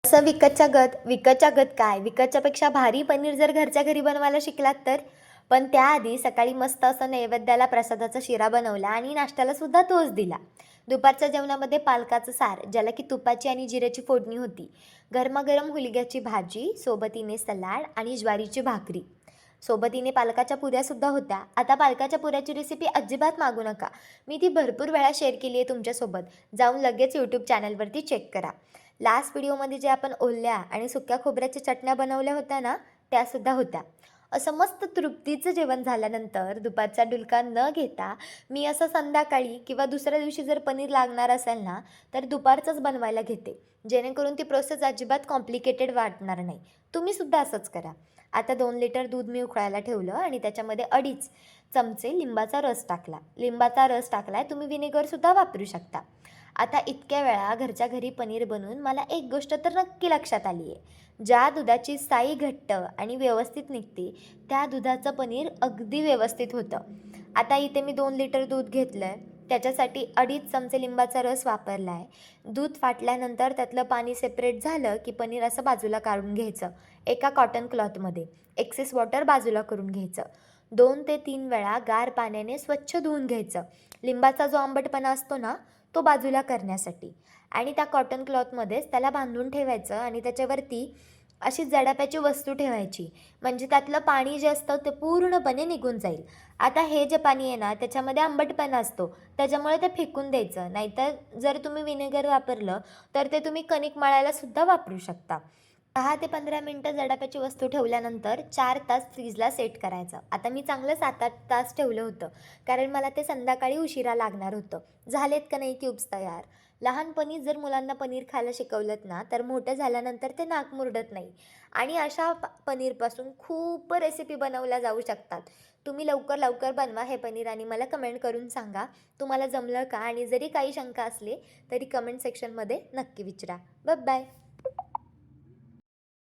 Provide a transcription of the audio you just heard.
असं विकतच्या गत काय, विकतच्यापेक्षा भारी पनीर जर घरच्या घरी बनवायला शिकलात तर. पण त्याआधी सकाळी मस्त असं नैवेद्याला प्रसादाचा शिरा बनवला आणि नाश्त्याला सुद्धा तोच दिला. दुपारच्या जेवणामध्ये पालकाचं सार, ज्याला की तुपाची आणि जिऱ्याची फोडणी होती. गरमागरम हुलग्याची भाजी, सोबतीने सलाड आणि ज्वारीची भाकरी. सोबतीने पालकाच्या पुऱ्यासुद्धा होत्या. आता पालकाच्या पुऱ्याची रेसिपी अजिबात मागू नका. मी ती भरपूर वेळा शेअर केली आहे तुमच्यासोबत. जाऊन लगेच यूट्यूब चॅनलवरती चेक करा. लास्ट व्हिडिओमध्ये जे आपण ओल्या आणि सुक्या खोबऱ्याच्या चटण्या बनवल्या होत्या ना, त्यासुद्धा होत्या. असं मस्त तृप्तीचं जेवण झाल्यानंतर दुपारचा डुलका न घेता मी असं संध्याकाळी किंवा दुसऱ्या दिवशी जर पनीर लागणार असेल ना, तर दुपारचंच बनवायला घेते. जेणेकरून ती प्रोसेस अजिबात कॉम्प्लिकेटेड वाटणार नाही. तुम्हीसुद्धा असंच करा. आता 2 लिटर दूध मी उकळायला ठेवलं आणि त्याच्यामध्ये 2.5 चमचे लिंबाचा रस टाकला. लिंबाचा रस टाकलाय, तुम्ही व्हिनेगरसुद्धा वापरू शकता. आता इतक्या वेळा घरच्या घरी पनीर बनवून मला एक गोष्ट तर नक्की लक्षात आली आहे. ज्या दुधाची साई घट्ट आणि व्यवस्थित निघते, त्या दुधाचं पनीर अगदी व्यवस्थित होतं. आता इथे मी 2 लिटर दूध घेतलं आहे. त्याच्यासाठी 2.5 चमचे लिंबाचा रस वापरला आहे. दूध फाटल्यानंतर त्यातलं पाणी सेपरेट झालं, की पनीर असं बाजूला काढून घ्यायचं. एका कॉटन क्लॉथमध्ये एक्सेस वॉटर बाजूला करून घ्यायचं. 2 ते 3 वेळा गार पाण्याने स्वच्छ धुवून घ्यायचं. लिंबाचा जो आंबटपणा असतो ना, तो बाजूला करण्यासाठी. आणि त्या कॉटन क्लॉथमध्येच त्याला बांधून ठेवायचं आणि त्याच्यावरती अशी जडाप्याची वस्तू ठेवायची. म्हणजे त्यातलं पाणी जे असतं ते पूर्णपणे निघून जाईल. आता हे जे पाणी आहे ना, त्याच्यामध्ये आंबटपणा असतो. त्याच्यामुळे ते फेकून द्यायचं. नाहीतर जर तुम्ही व्हिनेगर वापरलं, तर ते तुम्ही कणिक मळायलासुद्धा वापरू शकता. 10 ते 15 मिनिटं जडाप्याची वस्तू ठेवल्यानंतर 4 तास फ्रीजला सेट करायचं. आता मी चांगलं 7-8 तास ठेवलं होतं, कारण मला ते संध्याकाळी उशिरा लागणार होतं. झालेत का नाही क्यूब्स तयार. लहानपणी जर मुलांना पनीर खायला शिकवलंत ना, तर मोठं झाल्यानंतर ते नाक मुरडत नाही. आणि अशा पनीरपासून खूप रेसिपी बनवल्या जाऊ शकतात. तुम्ही लवकर लवकर बनवा हे पनीर आणि मला कमेंट करून सांगा, तुम्हाला जमलं का? आणि जरी काही शंका असली, तरी कमेंट सेक्शनमध्ये नक्की विचारा. बाय.